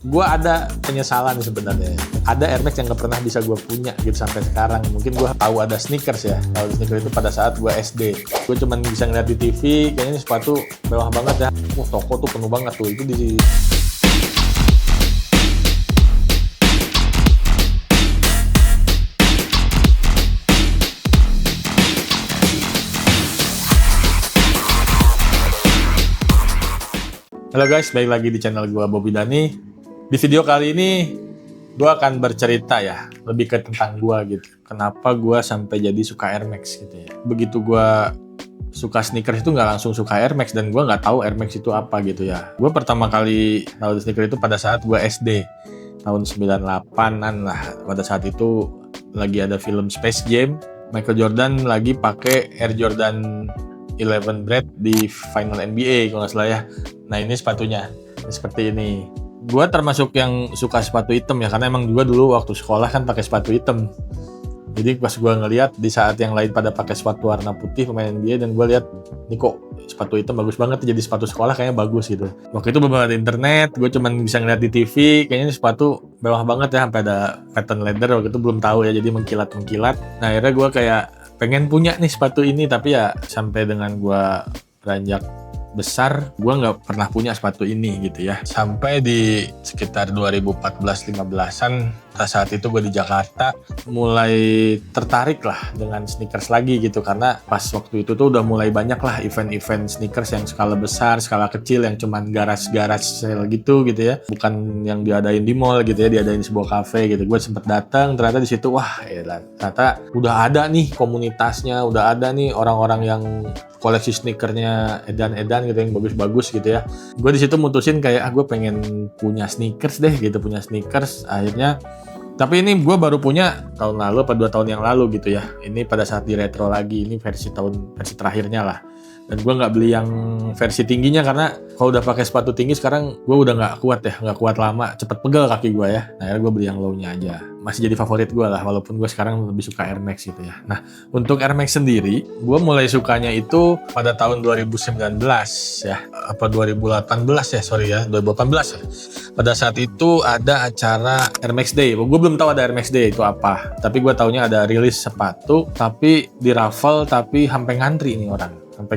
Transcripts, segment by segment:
Gua ada penyesalan nih sebenarnya. Ada Air Max yang nggak pernah bisa gue punya gitu sampai sekarang. Mungkin gue tahu ada sneakers ya. Tahu sneakers itu pada saat gue SD. Gue cuman bisa ngeliat di TV. Kayaknya ini sepatu mewah banget ya. Toko tuh penuh banget tuh. Itu di Halo guys, balik lagi di channel gue Bobby Dani. Di video kali ini gue akan bercerita ya, lebih ke tentang gue gitu. Kenapa gue sampai jadi suka Air Max gitu ya. Begitu gue suka sneakers itu nggak langsung suka Air Max, dan gue nggak tahu Air Max itu apa gitu ya. Gue pertama kali tahu sneakers itu pada saat gue SD tahun 98-an lah. Pada saat itu lagi ada film Space Jam, Michael Jordan lagi pakai Air Jordan 11 Bread di final NBA kalau nggak salah ya. Nah ini sepatunya seperti ini. Gua termasuk yang suka sepatu hitam ya, karena emang juga dulu waktu sekolah kan pakai sepatu hitam. Jadi pas gua ngeliat di saat yang lain pada pakai sepatu warna putih pemain NBA, dan gua lihat ini kok sepatu hitam bagus banget, jadi sepatu sekolah kayaknya bagus gitu. Waktu itu belum ada internet, gue cuman bisa ngeliat di TV, kayaknya ini sepatu mewah banget ya, sampai ada patent leather. Waktu itu belum tahu ya, jadi mengkilat-mengkilat. Nah akhirnya gua kayak pengen punya nih sepatu ini, tapi ya sampai dengan gua beranjak besar, gue nggak pernah punya sepatu ini gitu ya. Sampai di sekitar 2014-15an, saat itu gue di Jakarta, mulai tertarik lah dengan sneakers lagi gitu. Karena pas waktu itu tuh udah mulai banyak lah event-event sneakers yang skala besar, skala kecil, yang cuman garage sale gitu ya. Bukan yang diadain di mall gitu ya, diadain di sebuah cafe gitu. Gue sempet datang, ternyata di situ wah ternyata udah ada nih komunitasnya, udah ada nih orang-orang yang koleksi sneakernya edan-edan gitu, yang bagus-bagus gitu ya. Gue di situ mutusin kayak gue pengen punya sneakers deh gitu, punya sneakers. Akhirnya, tapi ini gue baru punya tahun lalu apa 2 tahun yang lalu gitu ya. Ini pada saat di retro lagi, ini versi terakhirnya lah. Dan gue nggak beli yang versi tingginya, karena kalau udah pakai sepatu tinggi sekarang gue udah nggak kuat lama, cepet pegel kaki gue ya. Nah akhirnya gue beli yang low-nya aja. Masih jadi favorit gue lah, walaupun gue sekarang lebih suka Air Max gitu ya. Nah untuk Air Max sendiri, gue mulai sukanya itu pada tahun 2019 ya, apa 2018 ya, 2018 ya. Pada saat itu ada acara Air Max Day. Gue belum tahu ada Air Max Day itu apa, tapi gue taunya ada rilis sepatu, tapi di raffle, tapi sampai ngantri nih orang. Sampai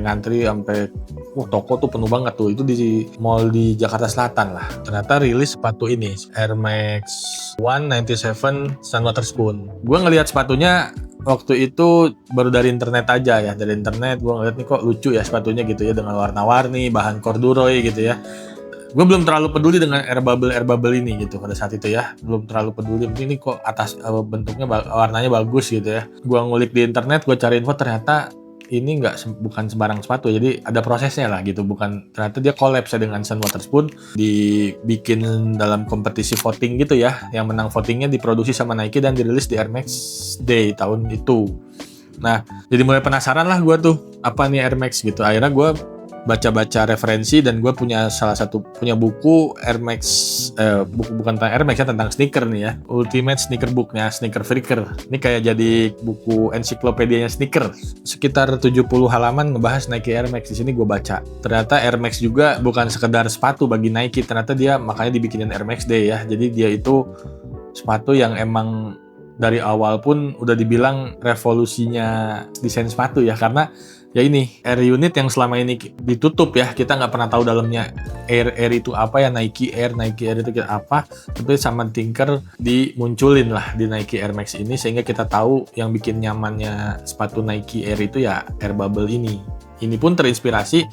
toko tuh penuh banget tuh. Itu di mall di Jakarta Selatan lah. Ternyata rilis sepatu ini, Air Max 197 Sun Waterspoon. Gue ngelihat sepatunya waktu itu baru dari internet aja ya. Dari internet gue ngeliat nih kok lucu ya sepatunya gitu ya, dengan warna-warni, bahan corduroy gitu ya. Gue belum terlalu peduli dengan air bubble ini gitu pada saat itu ya. Belum terlalu peduli, ini kok atas bentuknya warnanya bagus gitu ya. Gue ngulik di internet, gue cari info, ternyata ini bukan sembarang sepatu, jadi ada prosesnya lah gitu. Bukan, ternyata dia collab dengan Sun Waterspoon, dibikin dalam kompetisi voting gitu ya. Yang menang votingnya diproduksi sama Nike dan dirilis di Air Max Day tahun itu. Nah jadi mulai penasaran lah gue tuh, apa nih Air Max gitu. Akhirnya gue baca-baca referensi, dan gue punya buku Air Max, buku bukan tentang Air Max ya, tentang sneaker nih ya, Ultimate Sneaker Book-nya Sneaker Freaker. Ini kayak jadi buku ensiklopedianya sneaker, sekitar 70 halaman ngebahas Nike Air Max. Di sini gue baca, ternyata Air Max juga bukan sekedar sepatu bagi Nike. Ternyata dia makanya dibikinin Air Max Day ya. Jadi dia itu sepatu yang emang dari awal pun udah dibilang revolusinya desain sepatu ya. Karena ya ini Air unit yang selama ini ditutup ya, kita nggak pernah tahu dalamnya Air itu apa ya, Nike Air itu apa. Tapi sama Tinker dimunculin lah di Nike Air Max ini, sehingga kita tahu yang bikin nyamannya sepatu Nike Air itu ya air bubble ini. Ini pun terinspirasi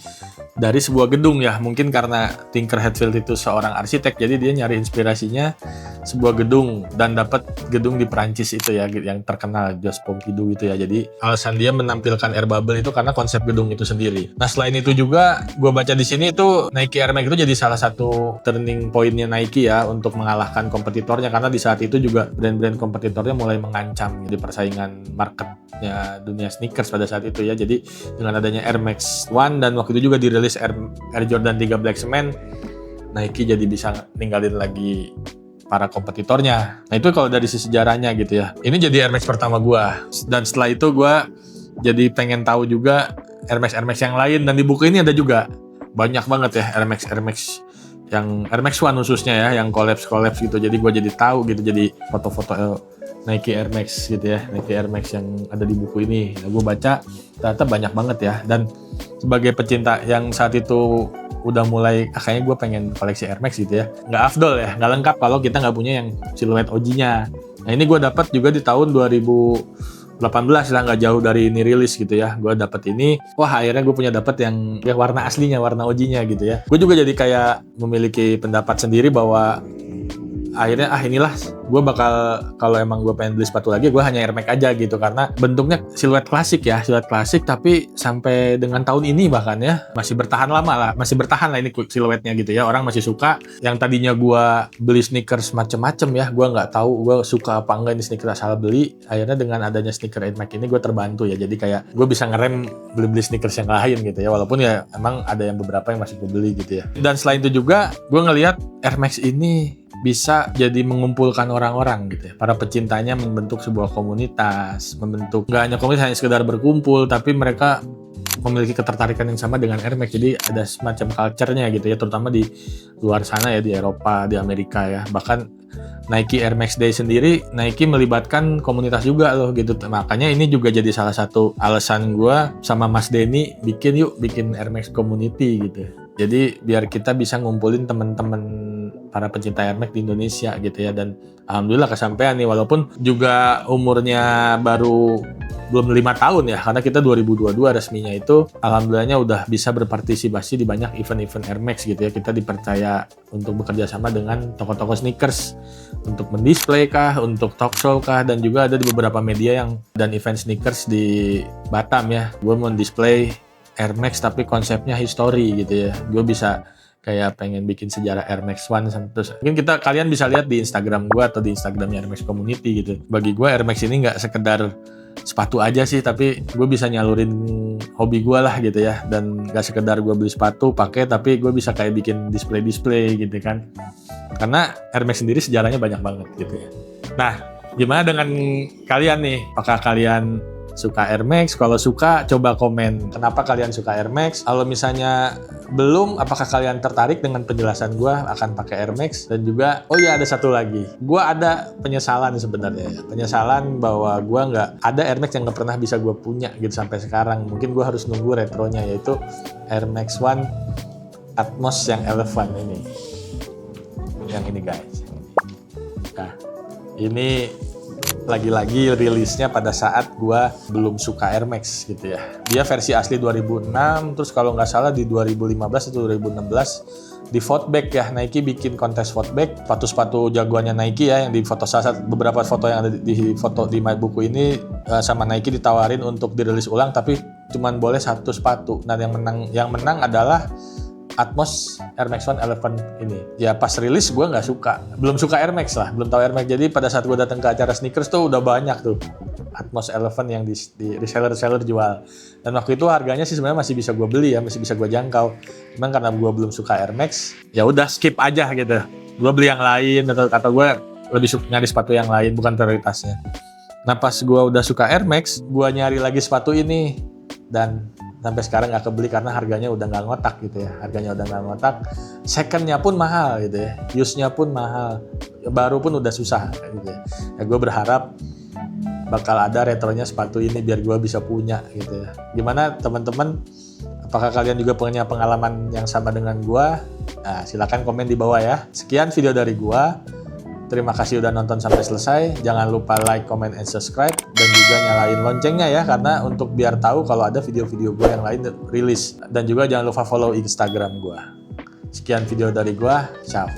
dari sebuah gedung ya, mungkin karena Tinker Hatfield itu seorang arsitek, jadi dia nyari inspirasinya sebuah gedung, dan dapat gedung di Perancis itu ya, yang terkenal Jos Pompidou itu ya. Jadi alasan dia menampilkan air bubble itu karena konsep gedung itu sendiri. Nah selain itu juga gue baca di sini itu Nike Air Max itu jadi salah satu turning point-nya Nike ya, untuk mengalahkan kompetitornya. Karena di saat itu juga brand-brand kompetitornya mulai mengancam di persaingan marketnya dunia sneakers pada saat itu ya. Jadi dengan adanya Air Max One, dan waktu itu juga dirilis Air Jordan 3 Black Cement, Nike jadi bisa ninggalin lagi para kompetitornya. Nah itu kalau dari sisi sejarahnya gitu ya. Ini jadi Air Max pertama gue, dan setelah itu gue jadi pengen tahu juga Air Max yang lain. Dan di buku ini ada juga banyak banget ya Air Max yang Air Max One khususnya ya, yang collapse gitu. Jadi gue jadi tahu gitu, jadi foto-foto Nike Air Max gitu ya, Nike Air Max yang ada di buku ini. Nah, gue baca ternyata banyak banget ya. Dan sebagai pecinta yang saat itu udah mulai, kayaknya gue pengen koleksi Air Max gitu ya. Nggak afdol ya, nggak lengkap kalau kita nggak punya yang siluet OG-nya. Nah ini gue dapat juga di tahun 2018 lah, nggak jauh dari ini rilis gitu ya. Gue dapat ini, wah akhirnya gue punya dapat yang warna aslinya, warna OG-nya gitu ya. Gue juga jadi kayak memiliki pendapat sendiri bahwa akhirnya inilah gue bakal, kalau emang gue pengen beli sepatu lagi, gue hanya Air Max aja gitu, karena bentuknya siluet klasik ya, siluet klasik, tapi sampai dengan tahun ini bahkan ya masih bertahan lama lah, masih bertahan lah ini siluetnya gitu ya, orang masih suka. Yang tadinya gue beli sneakers macem-macem ya, gue nggak tahu gue suka apa enggak ini sneakers asal beli, akhirnya dengan adanya sneaker Air Max ini gue terbantu ya, jadi kayak gue bisa ngerem beli-beli sneakers yang lain gitu ya, walaupun ya emang ada yang beberapa yang masih gue beli gitu ya. Dan selain itu juga gue ngelihat Air Max ini bisa jadi mengumpulkan orang-orang gitu ya. Para pecintanya membentuk sebuah komunitas, membentuk nggak hanya komunitas hanya sekedar berkumpul, tapi mereka memiliki ketertarikan yang sama dengan Air Max. Jadi ada semacam culture-nya gitu ya, terutama di luar sana ya, di Eropa, di Amerika ya. Bahkan Nike Air Max Day sendiri, Nike melibatkan komunitas juga loh gitu. Makanya ini juga jadi salah satu alasan gue sama Mas Denny bikin Air Max Community gitu. Jadi biar kita bisa ngumpulin teman-teman para pecinta Air Max di Indonesia gitu ya. Dan alhamdulillah kesampaian nih, walaupun juga umurnya baru belum 5 tahun ya, karena kita 2022 resminya itu alhamdulillahnya udah bisa berpartisipasi di banyak event-event Air Max gitu ya. Kita dipercaya untuk bekerja sama dengan toko-toko sneakers untuk mendisplay kah, untuk talk show kah, dan juga ada di beberapa media yang dan event sneakers di Batam ya. Gue mau display Air Max tapi konsepnya history gitu ya. Gue bisa kayak pengen bikin sejarah Air Max One, terus mungkin kalian bisa lihat di Instagram gue atau di Instagramnya Air Max Community gitu. Bagi gue Air Max ini nggak sekedar sepatu aja sih, tapi gue bisa nyalurin hobi gue lah gitu ya. Dan nggak sekedar gue beli sepatu pakai, tapi gue bisa kayak bikin display gitu kan. Karena Air Max sendiri sejarahnya banyak banget gitu ya. Nah, gimana dengan kalian nih? Apakah kalian suka Air Max? Kalau suka, coba komen kenapa kalian suka Air Max. Kalau misalnya belum, apakah kalian tertarik dengan penjelasan gue akan pakai Air Max? Dan juga, oh iya ada satu lagi, gue ada penyesalan sebenarnya. Penyesalan bahwa gue nggak ada Air Max yang nggak pernah bisa gue punya gitu sampai sekarang. Mungkin gue harus nunggu retronya, yaitu Air Max One Atmos yang Elephant ini. Yang ini guys. Nah, ini lagi-lagi rilisnya pada saat gua belum suka Air Max gitu ya. Dia versi asli 2006, terus kalau nggak salah di 2015 atau 2016 di vote back ya, Nike bikin kontes vote back sepatu-sepatu jagoannya Nike ya, yang di foto beberapa foto yang ada di foto di my buku ini sama Nike ditawarin untuk dirilis ulang, tapi cuman boleh satu sepatu. Nah yang menang adalah Atmos Air Max One Elephant ini. Ya pas rilis gue nggak suka, belum suka Air Max lah, belum tahu Air Max. Jadi pada saat gue datang ke acara sneakers tuh udah banyak tuh Atmos Elephant yang di reseller jual. Dan waktu itu harganya sih sebenarnya masih bisa gue beli ya, masih bisa gue jangkau. Cuman karena gue belum suka Air Max, ya udah skip aja gitu. Gue beli yang lain atau gue lebih suka nyari sepatu yang lain, bukan prioritasnya. Nah pas gue udah suka Air Max, gue nyari lagi sepatu ini dan sampai sekarang nggak kebeli karena harganya udah nggak ngotak gitu ya. Harganya udah nggak ngotak, secondnya pun mahal gitu ya, use-nya pun mahal, baru pun udah susah gitu ya. Ya gue berharap bakal ada retronya sepatu ini biar gue bisa punya gitu ya. Gimana teman-teman? Apakah kalian juga punya pengalaman yang sama dengan gue? Nah, silakan komen di bawah ya. Sekian video dari gue. Terima kasih udah nonton sampai selesai. Jangan lupa like, comment, and subscribe. Dan juga nyalain loncengnya ya, karena untuk biar tahu kalau ada video-video gue yang lain rilis. Dan juga jangan lupa follow Instagram gue. Sekian video dari gue. Ciao.